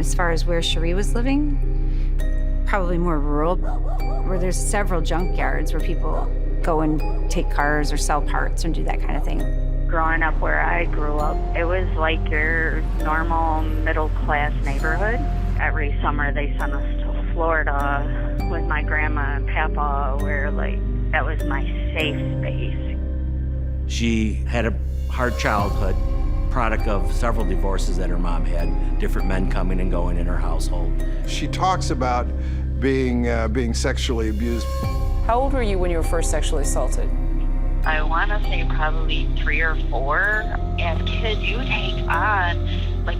As far as where Sharee was living, probably more rural, where there's several junkyards where people go and take cars or sell parts and do that kind of thing. Growing up where I grew up, it was like your normal middle-class neighborhood. Every summer they sent us to Florida with my grandma and papa, where that was my safe space. She had a hard childhood, product of several divorces that her mom had, different men coming and going in her household. She talks about being sexually abused. How old were you when you were first sexually assaulted? I want to say probably 3 or 4. As kids, you take on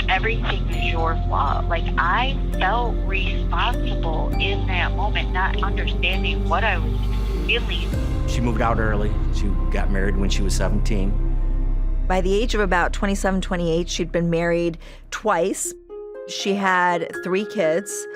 everything is your fault. I felt responsible in that moment, not understanding what I was feeling. She moved out early. She got married when she was 17. By the age of about 27, 28, she'd been married twice. She had 3 kids.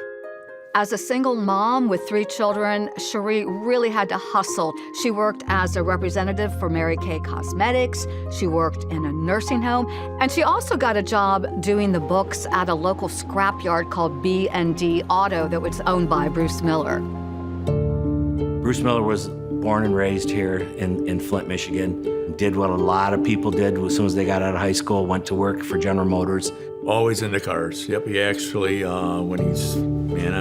As a single mom with 3 children, Sharee really had to hustle. She worked as a representative for Mary Kay Cosmetics. She worked in a nursing home. And she also got a job doing the books at a local scrapyard called B&D Auto that was owned by Bruce Miller. Bruce Miller was born and raised here in Flint, Michigan. Did what a lot of people did as soon as they got out of high school, went to work for General Motors. Always into cars. Yep, he actually, I'm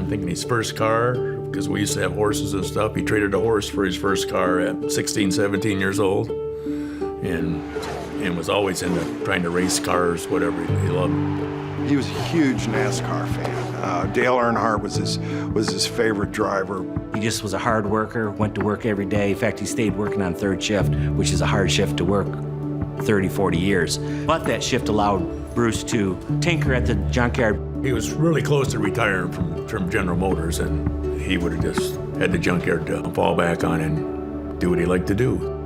thinking his first car, because we used to have horses and stuff, he traded a horse for his first car at 16, 17 years old. And was always into trying to race cars, whatever he loved. He was a huge NASCAR fan. Dale Earnhardt was his favorite driver. He just was a hard worker, went to work every day. In fact, he stayed working on 3rd shift, which is a hard shift to work 30, 40 years. But that shift allowed Bruce to tinker at the junkyard. He was really close to retiring from General Motors, and he would have just had the junkyard to fall back on and do what he liked to do.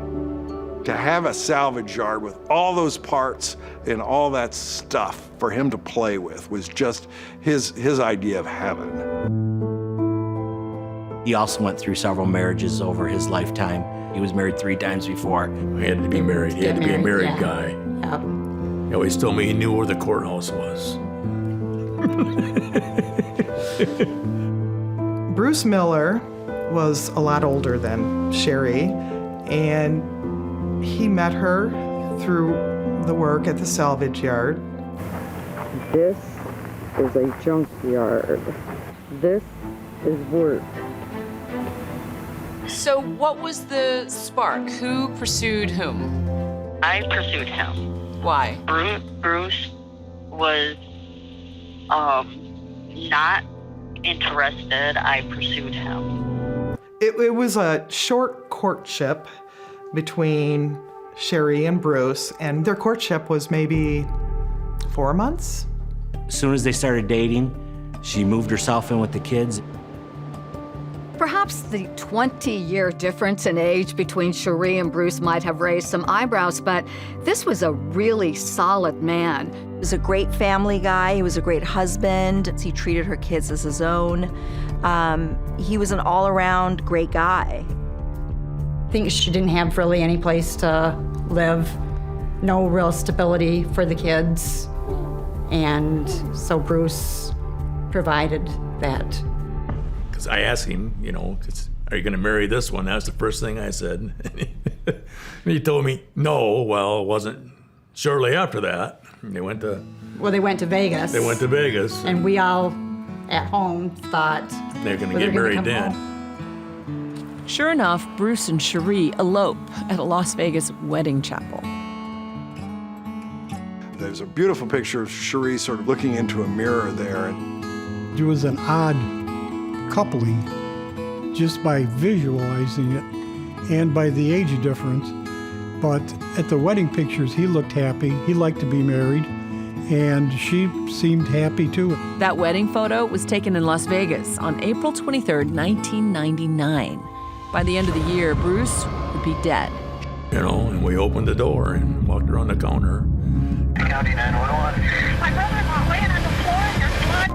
To have a salvage yard with all those parts and all that stuff for him to play with was just his idea of heaven. He also went through several marriages over his lifetime. He was married 3 times before. He had to be married. He had to be a married guy. Yep. He always told me he knew where the courthouse was. Bruce Miller was a lot older than Sharee, and he met her through the work at the salvage yard. This is a junkyard. This is work. So what was the spark? Who pursued whom? I pursued him. Why? Bruce was not interested. I pursued him. It was a short courtship between Sharee and Bruce, and their courtship was maybe 4 months. As soon as they started dating, she moved herself in with the kids. Perhaps the 20-year difference in age between Sharee and Bruce might have raised some eyebrows, but this was a really solid man. He was a great family guy. He was a great husband. He treated her kids as his own. He was an all-around great guy. I think she didn't have really any place to live, no real stability for the kids, and so Bruce provided that. Because I asked him, are you going to marry this one? That was the first thing I said. And he told me, no. Well, it wasn't shortly after that. They went to Vegas. They went to Vegas. And we all at home thought they're going to get married then. Home. Sure enough, Bruce and Sharee elope at a Las Vegas wedding chapel. There's a beautiful picture of Sharee sort of looking into a mirror there. It was an odd coupling just by visualizing it and by the age difference. But at the wedding pictures, he looked happy. He liked to be married, and she seemed happy too. That wedding photo was taken in Las Vegas on April 23rd, 1999. By the end of the year, Bruce would be dead. And we opened the door and walked around the counter. County 911. My brother-in-law laying on the floor in your blood.